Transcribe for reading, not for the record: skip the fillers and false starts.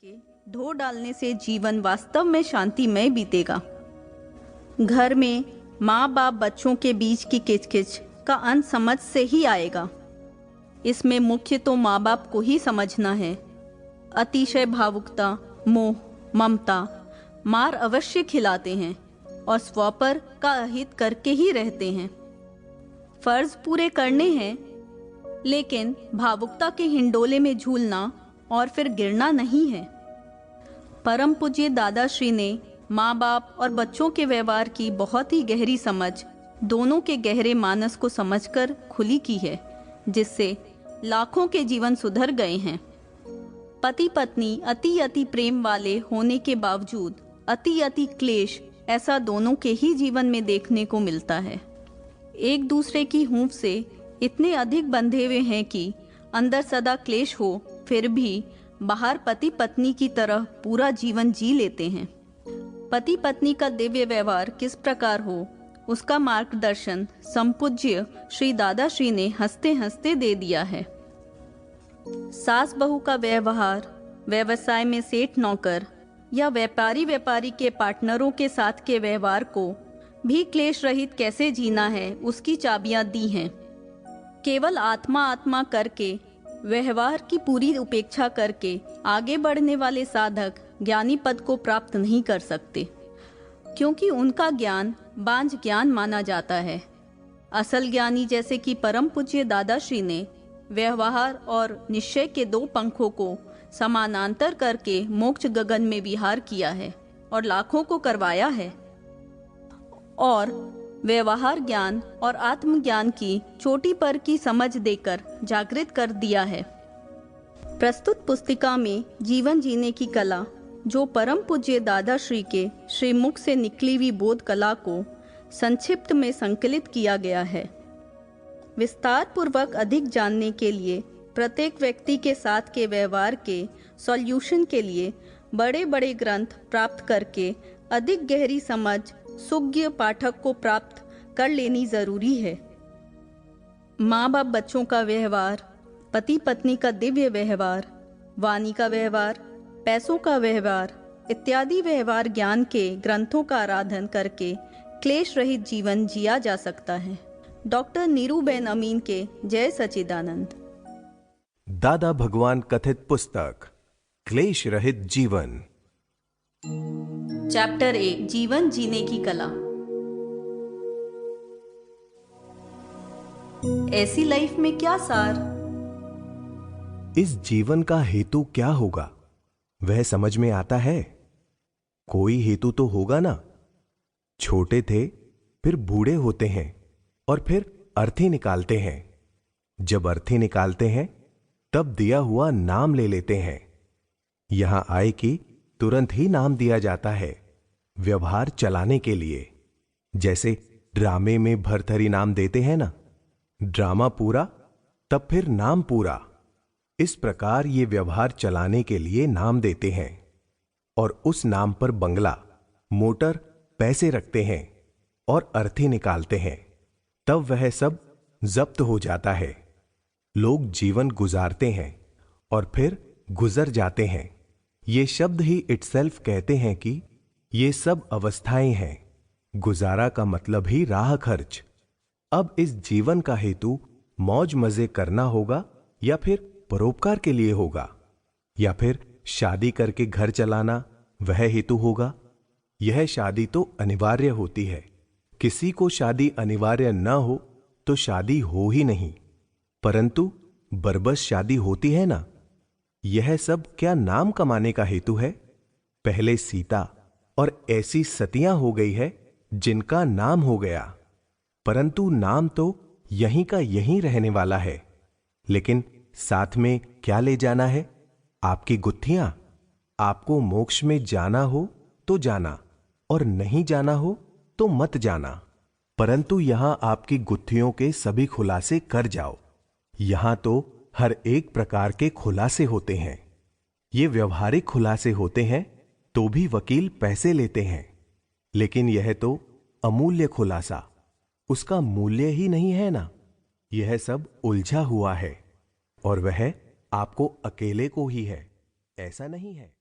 के ढो डालने से जीवन वास्तव में शांतिमय बीतेगा। घर में माँ बाप बच्चों के बीच की किचकिच का अंत समझ से ही आएगा। इसमें मुख्य तो माँ बाप को ही समझना है। अतिशय भावुकता, मोह, ममता मार अवश्य खिलाते हैं और स्वपर का अहित करके ही रहते हैं। फर्ज पूरे करने हैं, लेकिन भावुकता के हिंडोले में झूलना और फिर गिरना नहीं है। परम पूज्य दादाश्री ने माँ बाप और बच्चों के व्यवहार की बहुत ही गहरी समझ दोनों के गहरे मानस को समझकर खुली की है, जिससे लाखों के जीवन सुधर गए हैं। पति पत्नी अति प्रेम वाले होने के बावजूद अति क्लेश ऐसा दोनों के ही जीवन में देखने को मिलता है। एक दूसरे की हूंफ से इतने अधिक बंधे हुए हैं कि अंदर सदा क्लेश हो, फिर भी बाहर पति पत्नी की तरह पूरा जीवन जी लेते हैं। पति पत्नी का दिव्य व्यवहार किस प्रकार हो, उसका मार्गदर्शन संपूज्य श्री दादाश्री ने हंसते हंसते दे दिया है। सास बहू का व्यवहार, व्यवसाय में सेठ नौकर या व्यापारी के पार्टनरों के साथ के व्यवहार को भी क्लेश रहित कैसे जीना है, उसकी चाबियां दी हैं। केवल आत्मा करके, व्यवहार की पूरी उपेक्षा करके आगे बढ़ने वाले साधक ज्ञानी पद को प्राप्त नहीं कर सकते, क्योंकि उनका ज्ञान बांझ ज्ञान माना जाता है। असल ज्ञानी जैसे कि परम पूज्य दादाश्री ने व्यवहार और निश्चय के दो पंखों को समानांतर करके मोक्ष गगन में विहार किया है और लाखों को करवाया है, और व्यवहार ज्ञान और आत्मज्ञान की चोटी पर की समझ देकर जागृत कर दिया है। प्रस्तुत पुस्तिका में जीवन जीने की कला, जो परम पूज्य दादाश्री के श्रीमुख से निकली हुई बोध कला को संक्षिप्त में संकलित किया गया है। विस्तार पूर्वक अधिक जानने के लिए प्रत्येक व्यक्ति के साथ के व्यवहार के सॉल्यूशन के लिए बड़े बड़े ग्रंथ प्राप्त करके अधिक गहरी समझ सुज्ञ पाठक को प्राप्त कर लेनी जरूरी है। माँ बाप बच्चों का व्यवहार, पति पत्नी का दिव्य व्यवहार, वाणी का व्यवहार, पैसों का व्यवहार इत्यादि व्यवहार ज्ञान के ग्रंथों का आराधन करके क्लेश रहित जीवन जिया जा सकता है। डॉक्टर नीरूबेन अमीन के जय सच्चिदानंद। दादा भगवान कथित पुस्तक क्लेश रहित जीवन। चैप्टर 1, जीवन जीने की कला। ऐसी लाइफ में क्या सार? इस जीवन का हेतु क्या होगा, वह समझ में आता है? कोई हेतु तो होगा ना। छोटे थे, फिर बूढ़े होते हैं और फिर अर्थी निकालते हैं। जब अर्थी निकालते हैं, तब दिया हुआ नाम ले लेते हैं। यहां आए कि तुरंत ही नाम दिया जाता है व्यवहार चलाने के लिए। जैसे ड्रामे में भरथरी नाम देते हैं ना, ड्रामा पूरा तब फिर नाम पूरा। इस प्रकार ये व्यवहार चलाने के लिए नाम देते हैं और उस नाम पर बंगला, मोटर, पैसे रखते हैं और अर्थी निकालते हैं। तब वह सब जब्त हो जाता है। लोग जीवन गुजारते हैं और फिर गुजर जाते हैं। ये शब्द ही इटसेल्फ कहते हैं कि ये सब अवस्थाएं हैं। गुजारा का मतलब ही राह खर्च। अब इस जीवन का हेतु मौज मजे करना होगा, या फिर परोपकार के लिए होगा, या फिर शादी करके घर चलाना वह हेतु होगा। यह शादी तो अनिवार्य होती है। किसी को शादी अनिवार्य न हो तो शादी हो ही नहीं, परंतु बरबस शादी होती है ना। यह सब क्या नाम कमाने का हेतु है? पहले सीता और ऐसी सतियां हो गई है जिनका नाम हो गया, परंतु नाम तो यहीं का यहीं रहने वाला है। लेकिन साथ में क्या ले जाना है? आपकी गुत्थियां। आपको मोक्ष में जाना हो तो जाना, और नहीं जाना हो तो मत जाना। परंतु यहां आपकी गुत्थियों के सभी खुलासे कर जाओ। यहां तो हर एक प्रकार के खुलासे होते हैं। ये व्यवहारिक खुलासे होते हैं तो भी वकील पैसे लेते हैं, लेकिन यह तो अमूल्य खुलासा, उसका मूल्य ही नहीं है ना। यह सब उलझा हुआ है और वह आपको अकेले को ही है, ऐसा नहीं है।